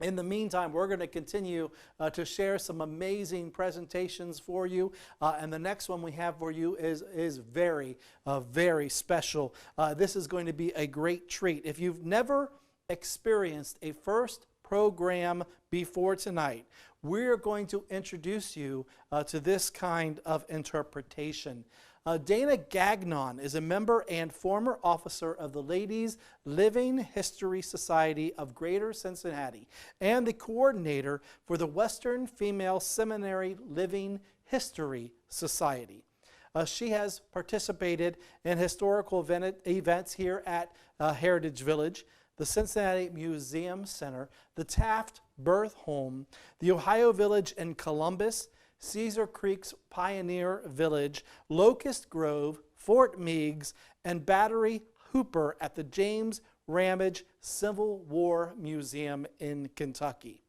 In the meantime, we're going to continue to share some amazing presentations for you. And the next one we have for you is very, very special. This is going to be a great treat. If you've never experienced a first program before tonight, we're going to introduce you to this kind of interpretation. Dana Gagnon is a member and former officer of the Ladies Living History Society of Greater Cincinnati and the coordinator for the Western Female Seminary Living History Society. She has participated in historical events here at Heritage Village, the Cincinnati Museum Center, the Taft Birth Home, the Ohio Village in Columbus, Cedar Creek's Pioneer Village, Locust Grove, Fort Meigs, and Battery Hooper at the James Ramage Civil War Museum in Kentucky.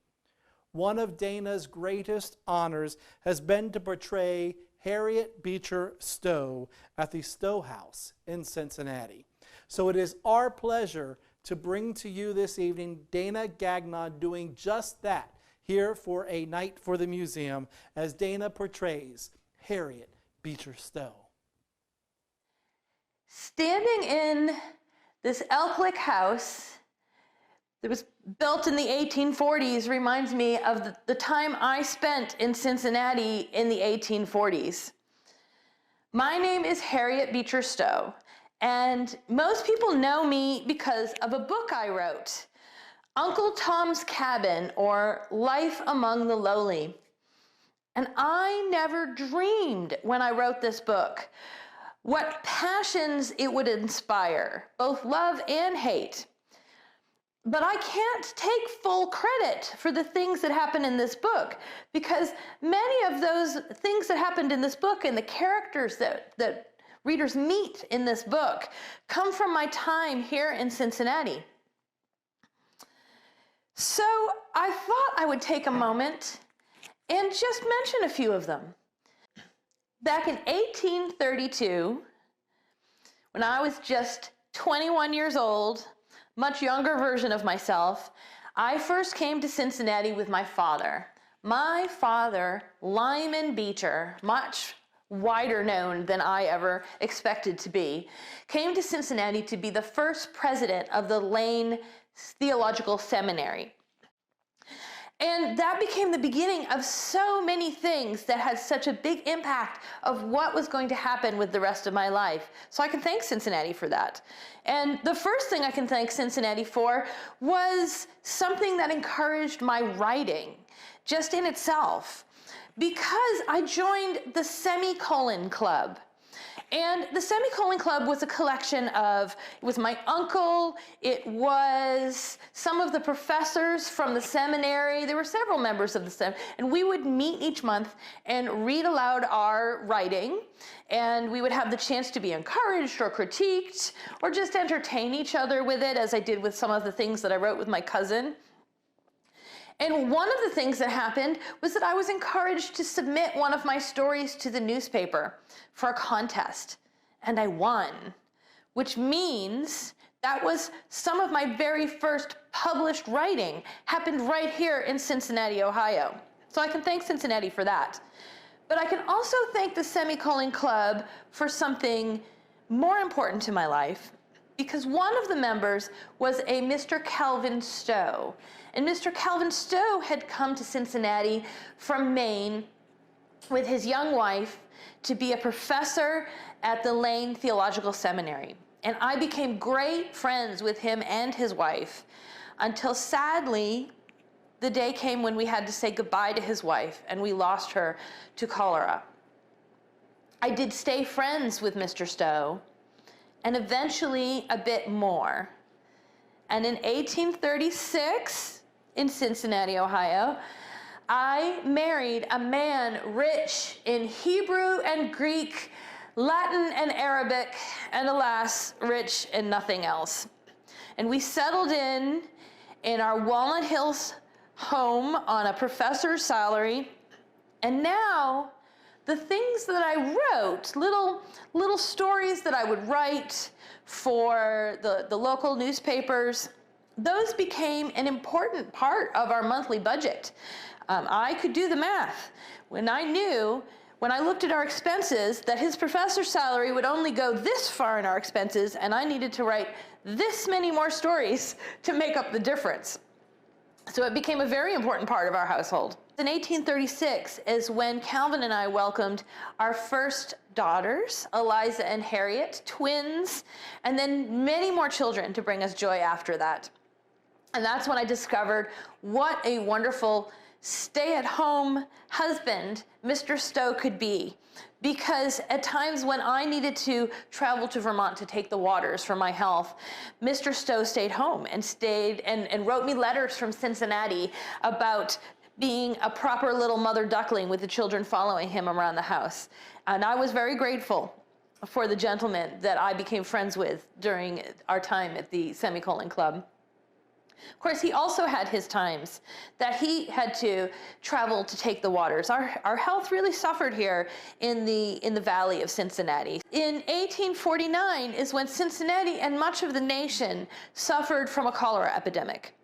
One of Dana's greatest honors has been to portray Harriet Beecher Stowe at the Stow House in Cincinnati. So it is our pleasure to bring to you this evening Dana Gagnon doing just that here for a night for the museum as Dana portrays Harriet Beecher Stowe. Standing in this Elk house that was built in the 1840s reminds me of the time I spent in Cincinnati in the 1840s. My name is Harriet Beecher Stowe, and most people know me because of a book I wrote, Uncle Tom's Cabin, or Life Among the Lowly. And I never dreamed when I wrote this book what passions it would inspire, both love and hate. But I can't take full credit for the things that happen in this book, because many of those things that happened in this book and the characters that readers meet in this book come from my time here in Cincinnati. So I thought I would take a moment and just mention a few of them. Back in 1832, when I was just 21 years old, much younger version of myself, I first came to Cincinnati with my father. My father, Lyman Beecher, much wider known than I ever expected to be, came to Cincinnati to be the first president of the Lane Theological Seminary. And that became the beginning of so many things that had such a big impact of what was going to happen with the rest of my life. So I can thank Cincinnati for that. And the first thing I can thank Cincinnati for was something that encouraged my writing, just in itself, because I joined the Semicolon Club. And the Semicolon Club was a collection of, it was my uncle, it was some of the professors from the seminary, there were several members of the seminary, and we would meet each month and read aloud our writing, and we would have the chance to be encouraged or critiqued, or just entertain each other with it, as I did with some of the things that I wrote with my cousin. And one of the things that happened was that I was encouraged to submit one of my stories to the newspaper for a contest, and I won, which means that was some of my very first published writing happened right here in Cincinnati, Ohio. So I can thank Cincinnati for that. But I can also thank the Semicolon Club for something more important to my life, because one of the members was a Mr. Calvin Stowe. And Mr. Calvin Stowe had come to Cincinnati from Maine with his young wife to be a professor at the Lane Theological Seminary. And I became great friends with him and his wife until, sadly, the day came when we had to say goodbye to his wife, and we lost her to cholera. I did stay friends with Mr. Stowe, and eventually a bit more. And in 1836, in Cincinnati, Ohio, I married a man rich in Hebrew and Greek, Latin and Arabic, and alas, rich in nothing else. And we settled in our Walnut Hills home on a professor's salary, and now the things that I wrote, little stories that I would write for the local newspapers, those became an important part of our monthly budget. I could do the math. When I looked at our expenses, that his professor's salary would only go this far in our expenses, and I needed to write this many more stories to make up the difference. So it became a very important part of our household. In 1836 is when Calvin and I welcomed our first daughters, Eliza and Harriet, twins, and then many more children to bring us joy after that. And that's when I discovered what a wonderful stay-at-home husband Mr. Stowe could be. Because at times when I needed to travel to Vermont to take the waters for my health, Mr. Stowe stayed home and wrote me letters from Cincinnati about being a proper little mother duckling with the children following him around the house. And I was very grateful for the gentleman that I became friends with during our time at the Semicolon Club. Of course, he also had his times that he had to travel to take the waters. Our health really suffered here in the valley of Cincinnati. In 1849 is when Cincinnati and much of the nation suffered from a cholera epidemic.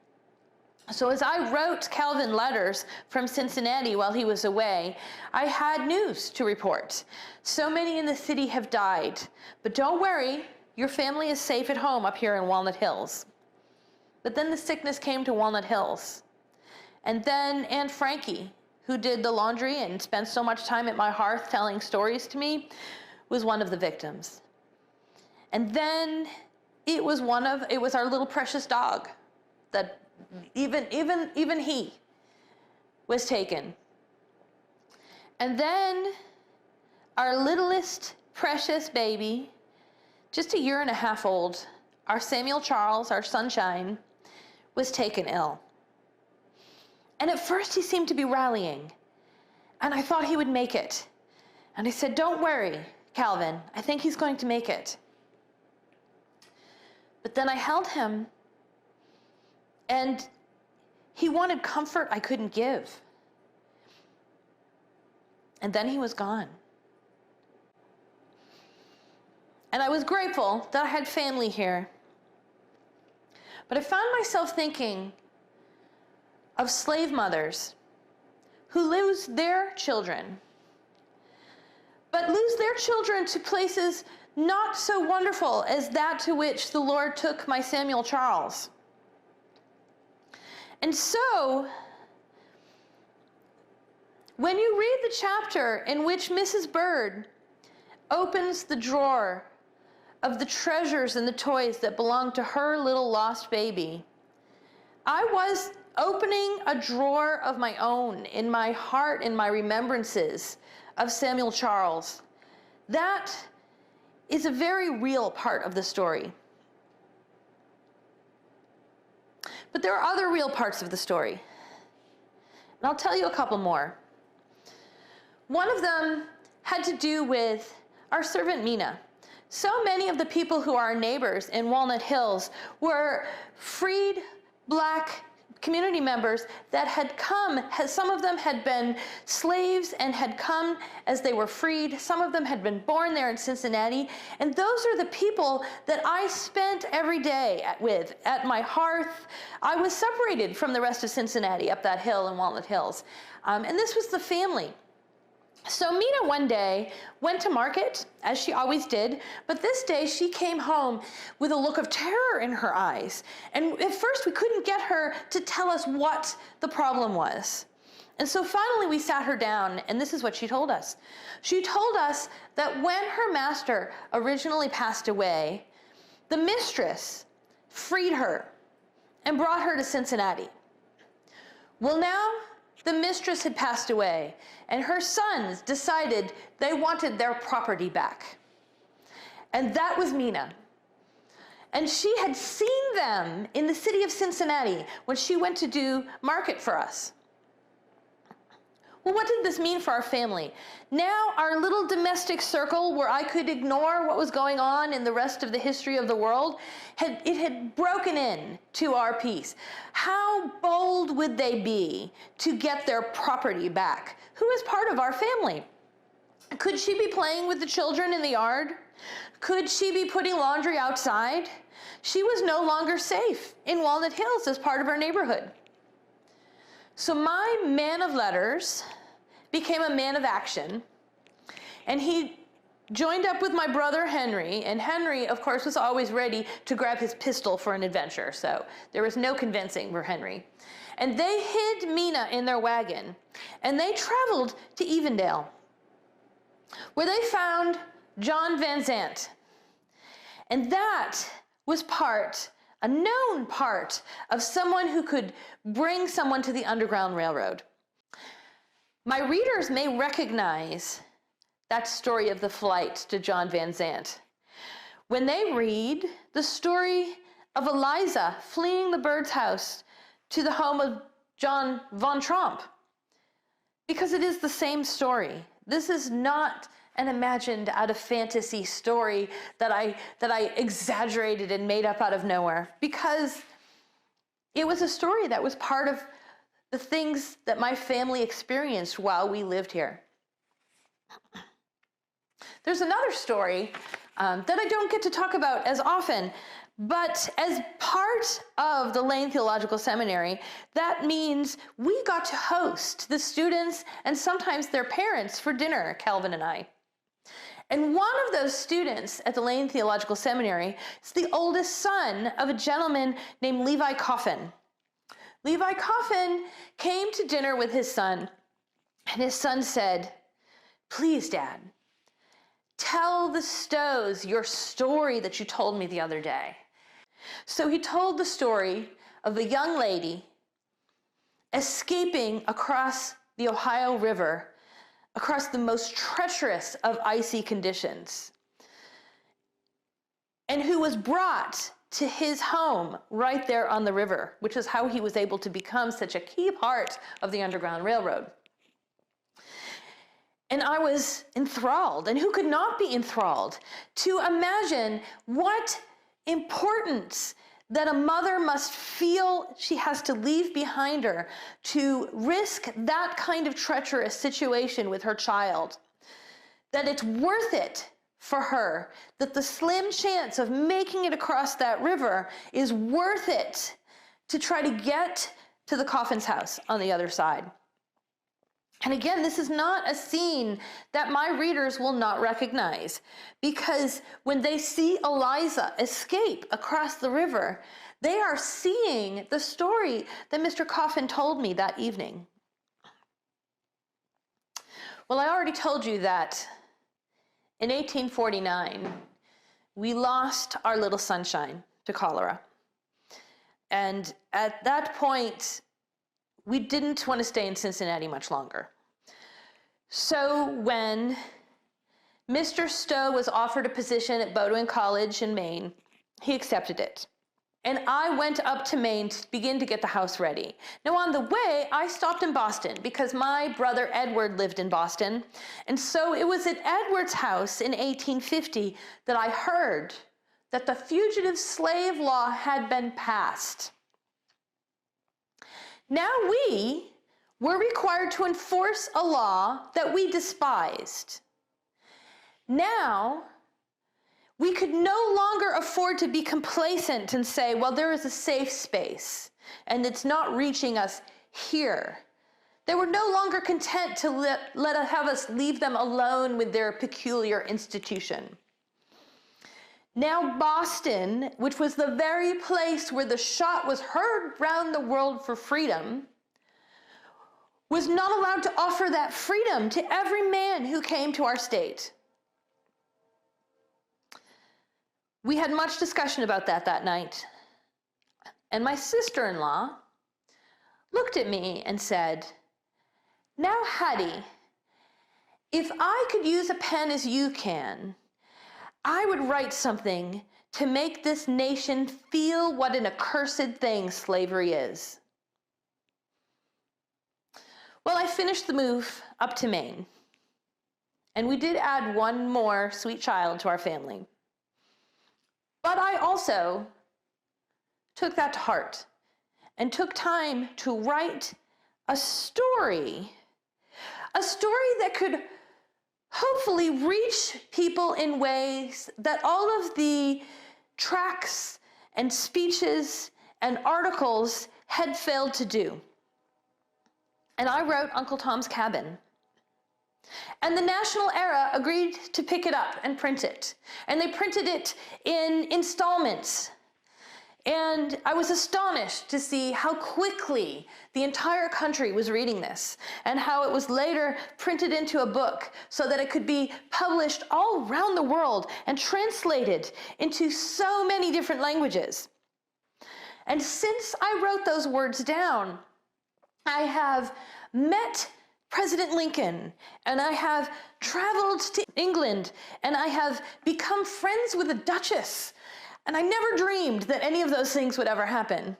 So as I wrote Calvin letters from Cincinnati while he was away, I had news to report. So many in the city have died, but don't worry, your family is safe at home up here in Walnut Hills. But then the sickness came to Walnut Hills. And then Aunt Frankie, who did the laundry and spent so much time at my hearth telling stories to me, was one of the victims. And then it was our little precious dog that even he was taken. And then our littlest precious baby, just a year and a half old, our Samuel Charles, our sunshine, was taken ill. And at first he seemed to be rallying, and I thought he would make it. And I said, "Don't worry, Calvin, I think he's going to make it." But then I held him, and he wanted comfort I couldn't give. And then he was gone. And I was grateful that I had family here. But I found myself thinking of slave mothers who lose their children, but lose their children to places not so wonderful as that to which the Lord took my Samuel Charles. And so, when you read the chapter in which Mrs. Bird opens the drawer of the treasures and the toys that belonged to her little lost baby, I was opening a drawer of my own in my heart, in my remembrances of Samuel Charles. That is a very real part of the story. But there are other real parts of the story. And I'll tell you a couple more. One of them had to do with our servant Mina. So many of the people who are our neighbors in Walnut Hills were freed Black community members that had come. Some of them had been slaves and had come as they were freed. Some of them had been born there in Cincinnati. And those are the people that I spent every day with at my hearth. I was separated from the rest of Cincinnati up that hill in Walnut Hills. And this was the family. So Mina one day went to market, as she always did, but this day she came home with a look of terror in her eyes. And at first we couldn't get her to tell us what the problem was. And so finally we sat her down, and this is what she told us. She told us that when her master originally passed away, the mistress freed her and brought her to Cincinnati. Well, now the mistress had passed away, and her sons decided they wanted their property back. And that was Mina. And she had seen them in the city of Cincinnati when she went to do market for us. Well, what did this mean for our family? Now our little domestic circle where I could ignore what was going on in the rest of the history of the world, it had broken in to our peace. How bold would they be to get their property back? Who is part of our family? Could she be playing with the children in the yard? Could she be putting laundry outside? she was no longer safe in Walnut Hills as part of our neighborhood. So my man of letters became a man of action, and he joined up with my brother Henry, and Henry, of course, was always ready to grab his pistol for an adventure, so there was no convincing for Henry. And they hid Mina in their wagon, and they traveled to Evendale, where they found John Van Zandt. And that was a known part of someone who could bring someone to the Underground Railroad. My readers may recognize that story of the flight to John Van Zandt when they read the story of Eliza fleeing the bird's house to the home of John von Tromp, because it is the same story. This is not an imagined out of fantasy story that I exaggerated and made up out of nowhere, because it was a story that was part of the things that my family experienced while we lived here. There's another story that I don't get to talk about as often, but as part of the Lane Theological Seminary, that means we got to host the students and sometimes their parents for dinner, Calvin and I. And one of those students at the Lane Theological Seminary is the oldest son of a gentleman named Levi Coffin. Levi Coffin came to dinner with his son, and his son said, "Please, Dad, tell the Stows your story that you told me the other day." So he told the story of a young lady escaping across the Ohio River, across the most treacherous of icy conditions, and who was brought to his home right there on the river, which is how he was able to become such a key part of the Underground Railroad. And I was enthralled, and who could not be enthralled, to imagine what importance that a mother must feel she has to leave behind her to risk that kind of treacherous situation with her child. That it's worth it for her, that the slim chance of making it across that river is worth it to try to get to the Coffin's house on the other side. And again, this is not a scene that my readers will not recognize, because when they see Eliza escape across the river, they are seeing the story that Mr. Coffin told me that evening. Well, I already told you that in 1849, we lost our little sunshine to cholera. And at that point, we didn't want to stay in Cincinnati much longer. So when Mr. Stowe was offered a position at Bowdoin College in Maine, he accepted it. And I went up to Maine to begin to get the house ready. Now, on the way, I stopped in Boston because my brother Edward lived in Boston. And so it was at Edward's house in 1850 that I heard that the Fugitive Slave Law had been passed. Now we were required to enforce a law that we despised. Now, we could no longer afford to be complacent and say, well, there is a safe space, and it's not reaching us here. They were no longer content to have us leave them alone with their peculiar institution. Now Boston, which was the very place where the shot was heard round the world for freedom, was not allowed to offer that freedom to every man who came to our state. We had much discussion about that night, and my sister-in-law looked at me and said, "Now, Hattie, if I could use a pen as you can, I would write something to make this nation feel what an accursed thing slavery is." Well, I finished the move up to Maine, and we did add one more sweet child to our family. But I also took that to heart and took time to write a story that could hopefully reach people in ways that all of the tracts and speeches and articles had failed to do. And I wrote Uncle Tom's Cabin. And the National Era agreed to pick it up and print it. And they printed it in installments. And I was astonished to see how quickly the entire country was reading this, and how it was later printed into a book so that it could be published all around the world and translated into so many different languages. And since I wrote those words down, I have met President Lincoln, and I have traveled to England, and I have become friends with the Duchess. And I never dreamed that any of those things would ever happen.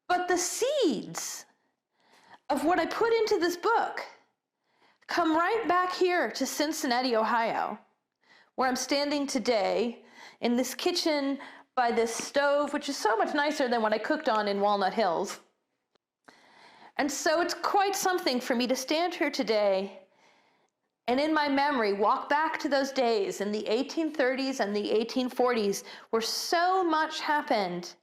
But the seeds of what I put into this book come right back here to Cincinnati, Ohio, where I'm standing today in this kitchen by this stove, which is so much nicer than what I cooked on in Walnut Hills. And so it's quite something for me to stand here today and in my memory walk back to those days in the 1830s and the 1840s where so much happened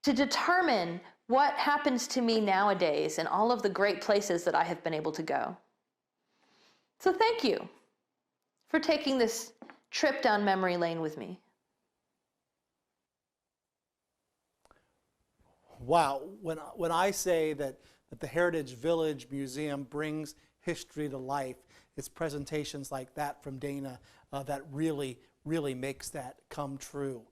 to determine what happens to me nowadays and all of the great places that I have been able to go. So thank you for taking this trip down memory lane with me. Wow, when I say that the Heritage Village Museum brings history to life, it's presentations like that from Dana that really makes that come true.